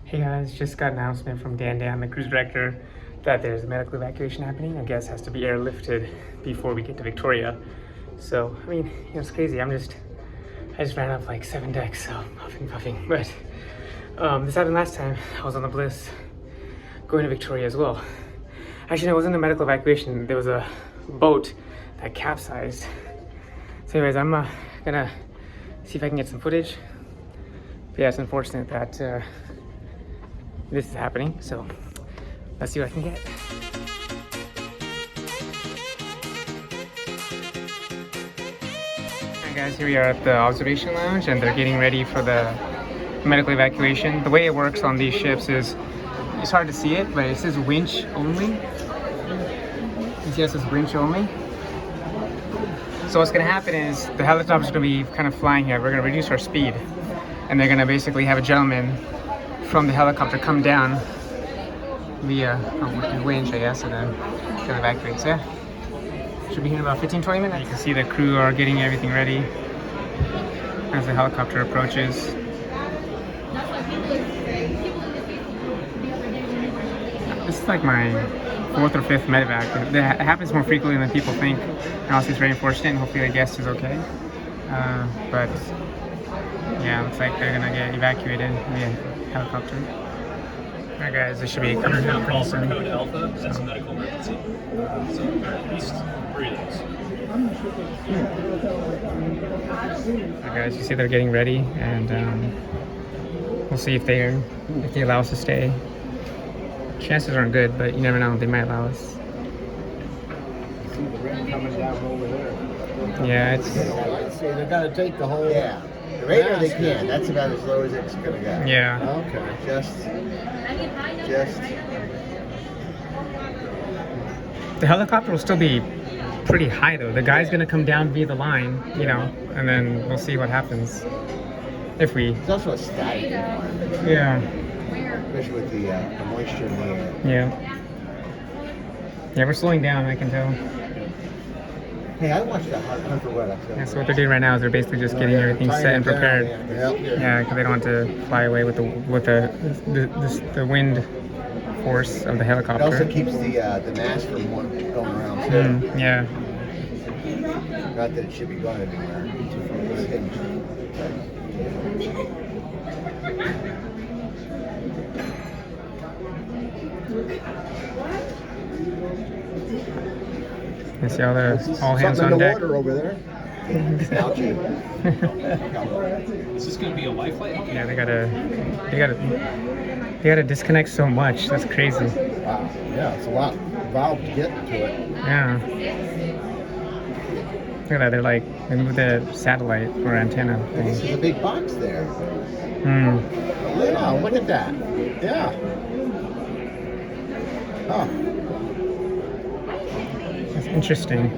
Hey guys, just got an announcement from Dan, the cruise director, that there's a medical evacuation happening. I guess has to be airlifted before we get to Victoria. So, I mean, it's crazy. I just ran up like 7 decks, so puffing. But this happened last time. I was on the Bliss going to Victoria as well. Actually, no, it wasn't a medical evacuation. There was a boat that capsized. So anyways, I'm gonna see if I can get some footage. But yeah, it's unfortunate that this is happening, so let's see what I can get. Alright guys, here we are at the observation lounge and they're getting ready for the medical evacuation. The way it works on these ships is, it's hard to see it, but it says winch only. You see it says winch only. So what's gonna happen is the helicopter's gonna be kind of flying here. We're gonna reduce our speed and they're gonna basically have a gentleman from the helicopter come down via a winch, I guess, and then gonna evacuate. So yeah, should be here in about 15-20 minutes. You can see the crew are getting everything ready as the helicopter approaches. This is like my 4th or 5th MedEvac. It happens more frequently than people think. And also it's very unfortunate, and hopefully the guest is okay. But yeah, looks like they're gonna get evacuated via helicopter. Alright guys, this should be coming out pretty soon. Code Alpha, that's a medical emergency. So at least 3 of those. Alright guys, you see they're getting ready, and we'll see if they allow us to stay. Chances aren't good, but you never know, they might allow us. See the rain coming down over there. Yeah, it's... See, they gotta take the whole... Yeah. The radar they can. That's about as low as it's gonna go. Yeah. Okay. Just. The helicopter will still be pretty high though. The guy's gonna come down via the line, you know, and then we'll see what happens. If we... It's also a static environment. Yeah. Especially with the moisture in the air. Yeah. Yeah, we're slowing down, I can tell. Hey, I watched that Hunt for What. Yeah, so what they're doing right now is they're basically just getting everything set and prepared. Yeah, because they don't want to fly away with the wind force of the It helicopter. also keeps the mast from going around too. Yeah. Not that it should be going anywhere. It's hinged. You see all hands on deck. Water over there. Algae. Is this going to be a life flight? Yeah, they gotta disconnect so much. That's crazy. Wow. Yeah, it's a lot of valve to get to it. Yeah. Look at that. They moved the satellite or antenna thing. There's a big box there. Yeah, look at that. Yeah. Huh. That's interesting.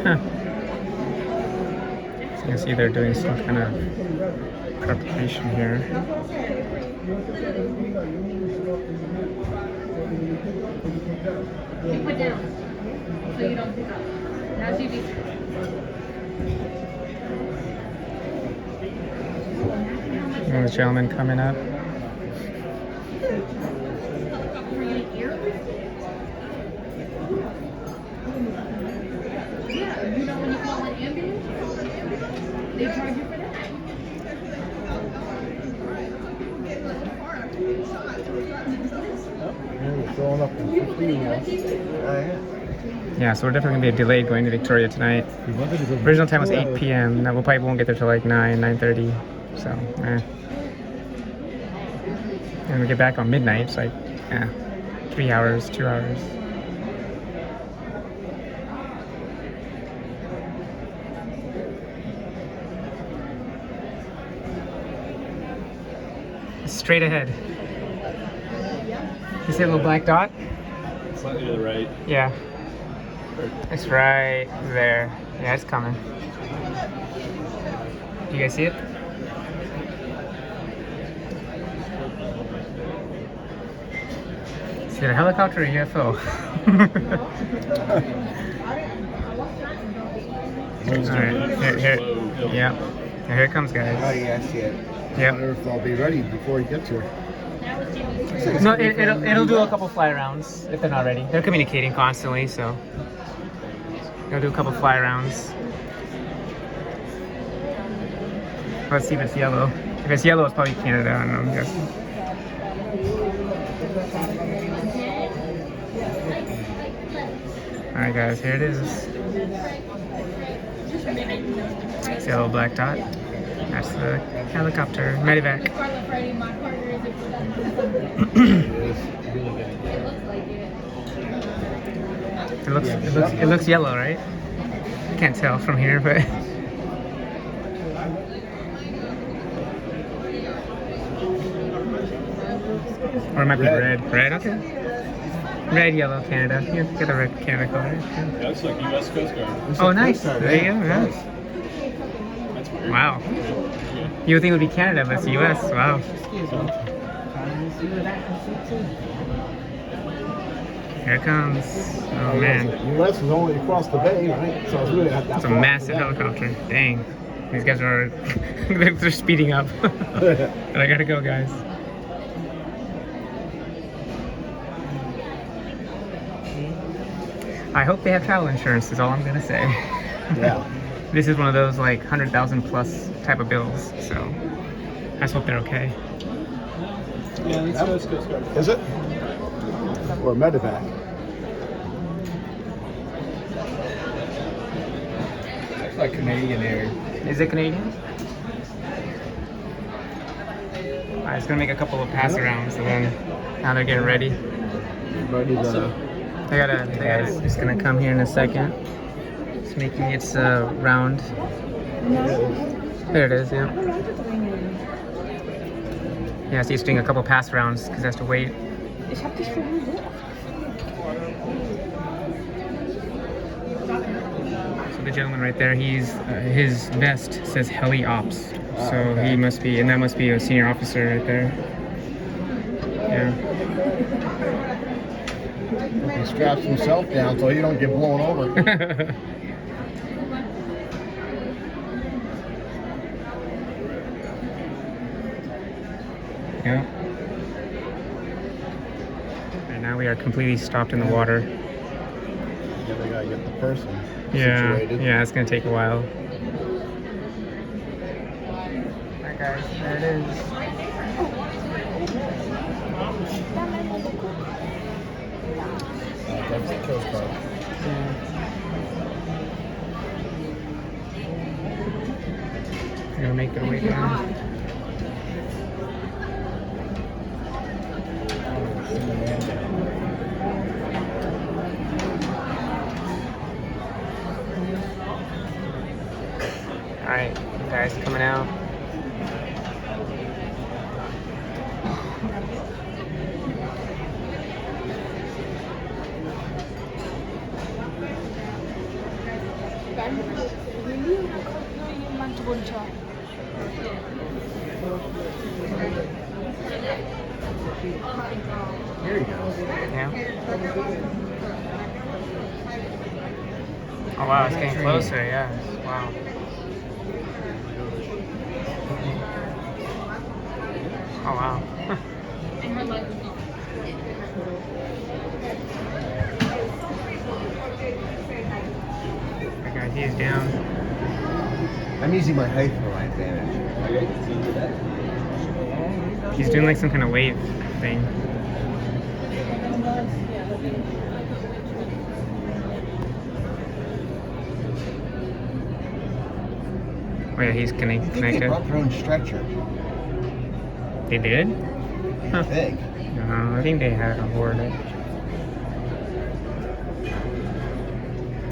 Huh. So you can see they're doing some kind of preparation here. You put down so you don't pick up. Now she be. And the gentleman coming up. Yeah, you know when you call an ambulance, they charge you for that. We're showing up in 15 now. Yeah, so we're definitely gonna be delayed going to Victoria tonight. Original time was 8 p.m. Now we probably won't get there till like 9:30. So, and we get back on midnight. It's like, 3 hours, 2 hours. Straight ahead. You see a little black dot? Slightly to the right. Yeah. It's right there. Yeah, it's coming. Do you guys see it? Is it a helicopter or a UFO? Alright, here. Yep. Here it comes, Oh guys. yeah, I see it. I Yep. wonder if they'll be ready before he gets here. No, it'll do a couple fly rounds if they're not ready. They're communicating constantly, so they'll do a couple fly rounds. Let's see if it's yellow. If it's yellow, it's probably Canada. I don't know. I'm guessing. All right, guys. Here it is. It's yellow black dot. That's the helicopter. MedEvac. It looks yellow, right? Can't tell from here, but or it might be red. Red, okay. Red, yellow, Canada. You get the red Canada color. That's like U.S. Coast Guard. Oh, nice. There you go. Yeah. That's weird. Wow. Yeah. You would think it would be Canada, but it's the U.S. Wow. Here it comes. Oh man. U.S. is only across the bay, right? So it's really not that It's a far. massive helicopter. Dang. These guys are they're speeding up. But I gotta go, guys. I hope they have travel insurance is all I'm gonna say. Yeah. This is one of those like 100,000 plus type of bills, so I just hope they're okay. Yeah, that's U.S. Coast Guard. Is it? Or MedEvac? It's like Canadian Air. Is it Canadian? Alright, it's gonna make a couple of pass arounds and then now they're getting ready. Ready to... They gotta, it's gonna come here in a second. It's making its round. There it is, yeah. Yeah, so he's doing a couple pass rounds because he has to wait. So the gentleman right there, he's his vest says heli ops. So he must be, and that must be a senior officer right there. Yeah. He straps himself down so he don't get blown over. Yeah. And now we are completely stopped in the water. Yeah, they gotta get the person situated. Yeah, it's gonna take a while. Alright guys, there it is. That's the Coast Guard. They're gonna make their way down. Alright, guys coming out. Here he goes. Yeah. Oh wow, it's getting closer, yeah. Wow. Oh wow. Okay, he's down. I'm using my height for my advantage. He's doing like some kind of wave thing. Oh yeah, he's I think they connected. brought their own stretcher. They did? Huh. Big. No, I think they had it on board.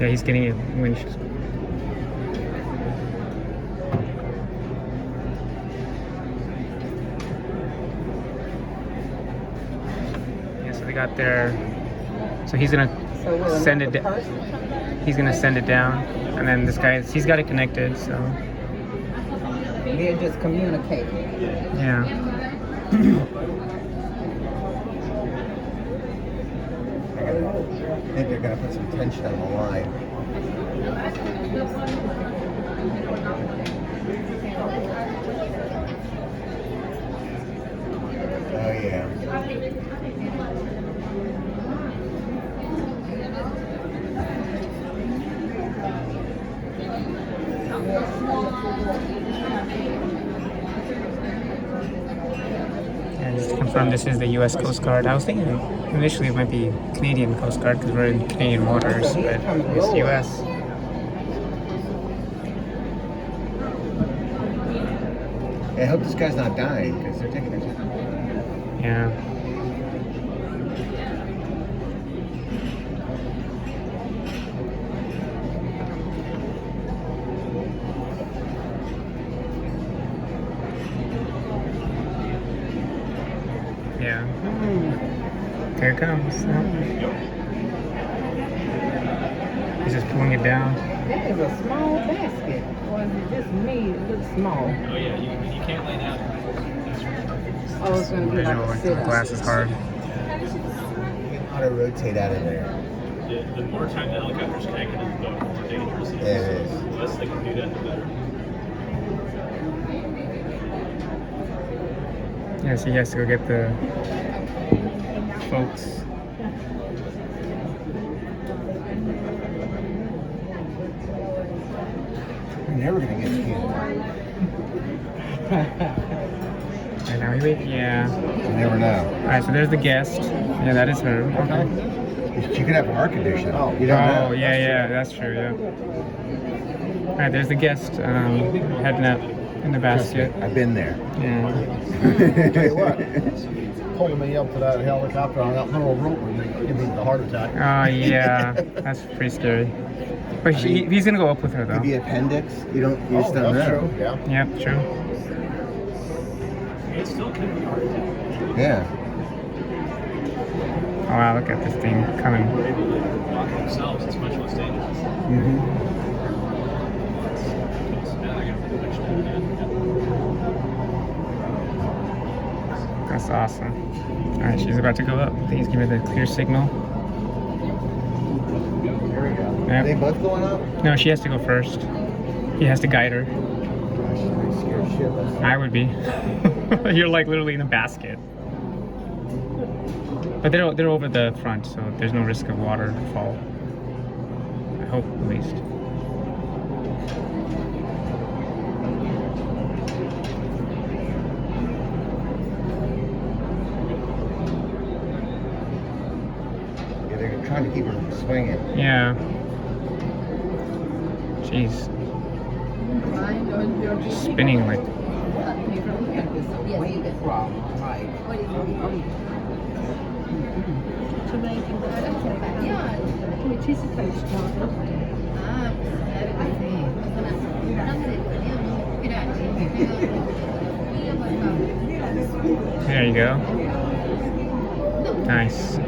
Yeah, he's getting it winched. Yeah, so they got their. So he's gonna send it. He's gonna send it down, and then this guy, he's got it connected. So They just communicate. yeah. I think they're gonna put some tension on the line. Oh yeah. And just to confirm, this is the U.S. Coast Guard. I was thinking initially it might be Canadian Coast Guard because we're in Canadian waters, but it's U.S. I hope this guy's not dying because they're taking their time. Yeah. Yeah. There it comes. He's just pulling it down. That is a small basket. Or is it just me? It looks small. Oh yeah, you can't lay down. Oh, it's going to be I like know, a like the sit-up. glass is hard. You can auto rotate out of there. The more time the helicopter's connected to the boat, the more dangerous it is. Yeah, it is. The less they can do that, the better. Yeah, so he has to go get the folks. We're never gonna get to Canada. And now we wait. Yeah. You never know. Alright, so there's the guest. Yeah, that is her. Okay. She could have a heart condition. You don't know. Oh, yeah, that's true, yeah. Alright, there's the guest heading up in the basket. I've been there. Yeah. Tell you what, pulling me up to that helicopter on that little rope would give me the heart attack. Oh, yeah. That's pretty scary. But he's gonna go up with her, though. Maybe appendix. You just don't that's know. true. Yeah. Yep, true. It's still kind of a heart attack. Yeah. Oh, wow, look at this thing coming. They're able to walk themselves. It's much less dangerous. Mm-hmm. That's awesome. Alright, she's about to go up. Please give her the clear signal. Are they Yep. both going up? No, she has to go first. He has to guide her. Gosh, I'm scared shitless. I would be. You're like literally in a basket. But they're over the front, so there's no risk of waterfall. I hope, at least. Yeah, they're trying to keep her from swinging. Yeah. Jeez. Just spinning like. Weight problem. Like, There you go. Nice.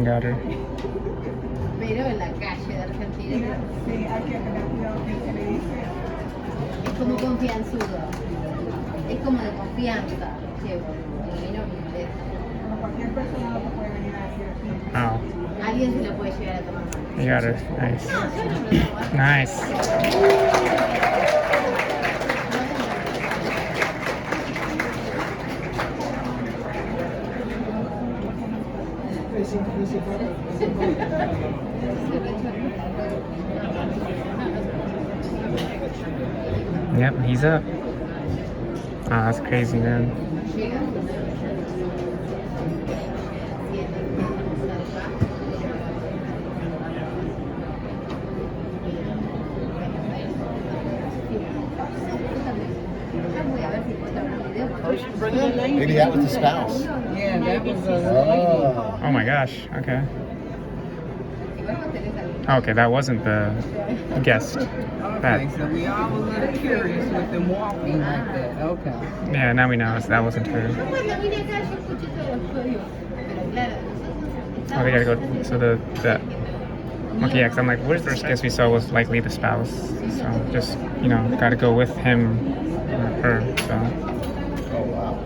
Got her. Pero en la calle de Argentina. Sí, hay que tener cuidado con lo que le dice. Es como confianzudo. Es como de confianza. Que vino de- Como cualquier persona no te puede venir a decir así. Oh, alguien se lo puede llegar a tomar mal. you got her. Nice. No, yo no me lo tomo. Nice. Yep, he's up. Oh, that's crazy, man. Maybe that was the spouse. yeah, that was a Oh. Oh my gosh. Okay. Okay, that wasn't the guest. Okay, so we all a little curious with them walking like that. Okay. Yeah, now we know that wasn't her. Oh, they gotta go. So the okay, yeah, 'cause I'm like, where's the first guest we saw was likely the spouse. So just gotta go with him or her. So Oh wow.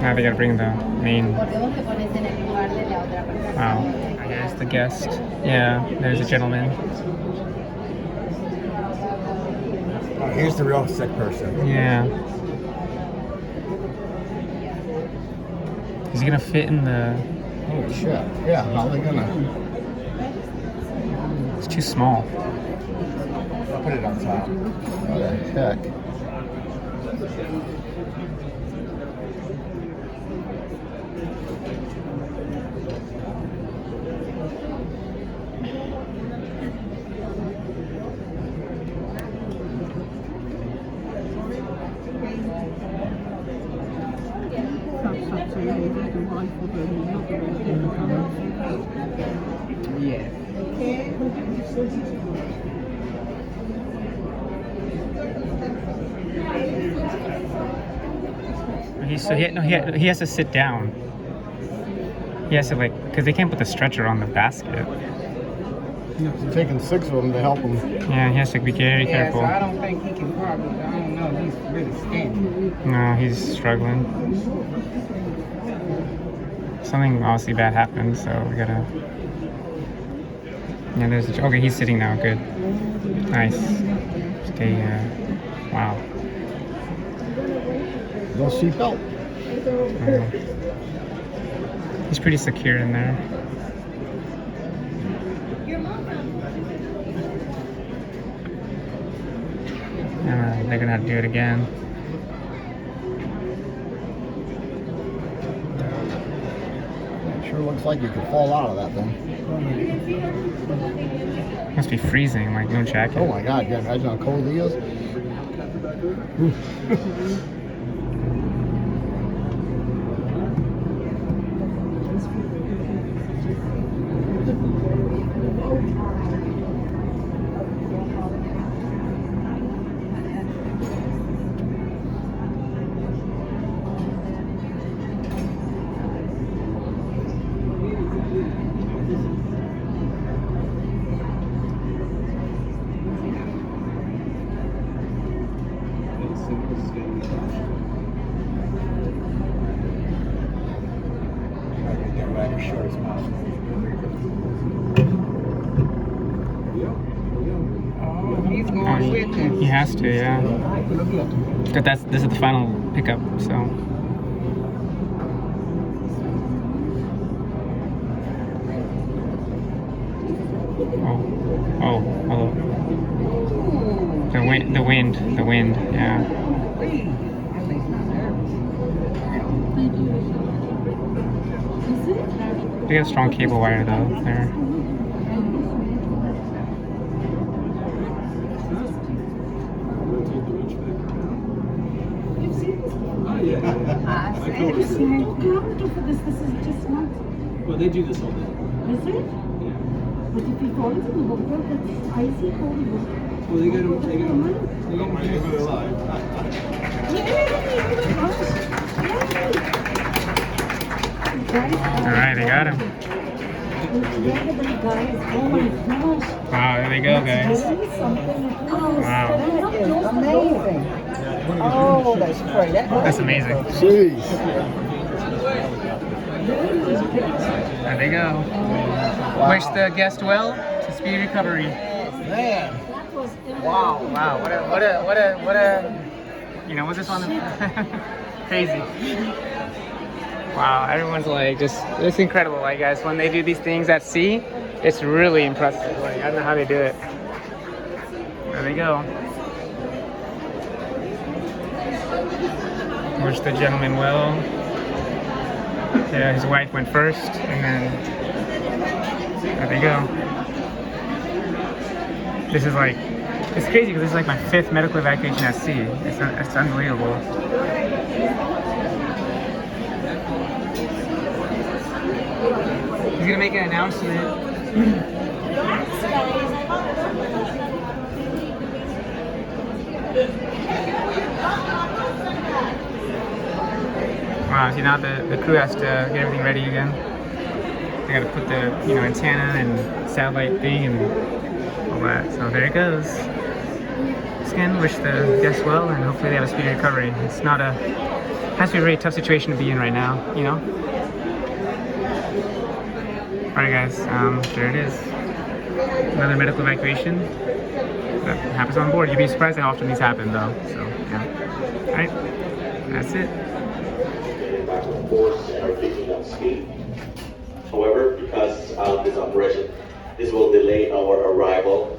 Now they gotta bring the main. Porque vos te pones en el lugar de la otra persona. Wow. Here's the guest. Yeah, there's a gentleman. Here's the real sick person. Yeah. Is he gonna fit in the... Holy shit. Yeah, how are they gonna? It's too small. I'll put it on top. What the heck? Yeah. He has to sit down. He has to because they can't put the stretcher on the basket. They're taking 6 of them to help them. Yeah, he has to be very Yeah, careful. so I don't think he can probably, I don't know, he's really standing. No, he's struggling. Something obviously bad happened, so we gotta... Yeah, there's okay, he's sitting now, good. Nice. Stay, wow. No seatbelt. He's pretty secure in there. They're gonna have to do it again. It sure looks like you could fall out of that thing. Must be freezing, like no jacket. Oh my god, yeah, imagine how cold he is. He's going with him. He has to, yeah. But this is the final pickup, so. Oh, hello. The wind, yeah. They got a strong cable wire though there. Well, they do this all day. Is it? But if he falls in the water, that's icy cold water. Well, they get them alive. Alright, they got him. Wow, there they go, guys. Wow. Amazing. Oh, that's great. That's amazing. Jeez. There they go. Wish the guest well to speedy recovery. Man. Wow, what a was this on the crazy. Wow, everyone's like it's incredible, like guys, when they do these things at sea, it's really impressive. Like I don't know how they do it. There they go. Wish the gentleman well. Yeah, his wife went first, and then there they go. This is like, it's crazy because this is like my 5th medical evacuation at sea. It's unbelievable. He's gonna make an announcement. Wow, see now the crew has to get everything ready again. They gotta put the antenna and satellite thing and all that. So there it goes. Just again, wish the guests well and hopefully they have a speedy recovery. It's not a Has to be a very tough situation to be in right now, you know? Alright guys, there it is. Another medical evacuation that happens on board. You'd be surprised how often these happen though, so yeah. Alright, that's it. Are picking up speed. However, because of this operation, this will delay our arrival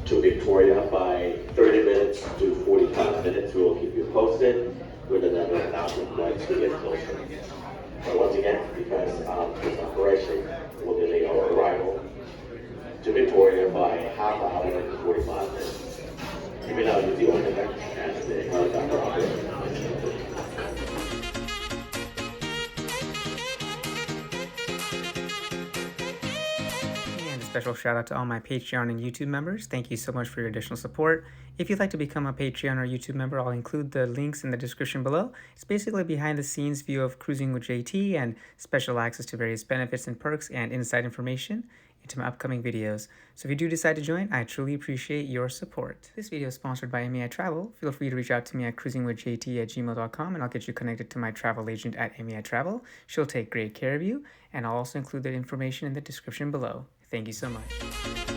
to Victoria by 30 minutes to 45 minutes. We will keep you posted with another announcement once we get closer. But once again, because of this operation will delay our arrival to Victoria by half an hour and 45 minutes. You may now use the overhead as the helicopter operator. Special shout out to all my Patreon and YouTube members. Thank you so much for your additional support. If you'd like to become a Patreon or YouTube member, I'll include the links in the description below. It's basically a behind the scenes view of cruising with JT and special access to various benefits and perks and inside information into my upcoming videos. So if you do decide to join, I truly appreciate your support. This video is sponsored by MEI Travel. Feel free to reach out to me at cruisingwithjt@gmail.com and I'll get you connected to my travel agent at MEI Travel. She'll take great care of you, and I'll also include the information in the description below. Thank you so much.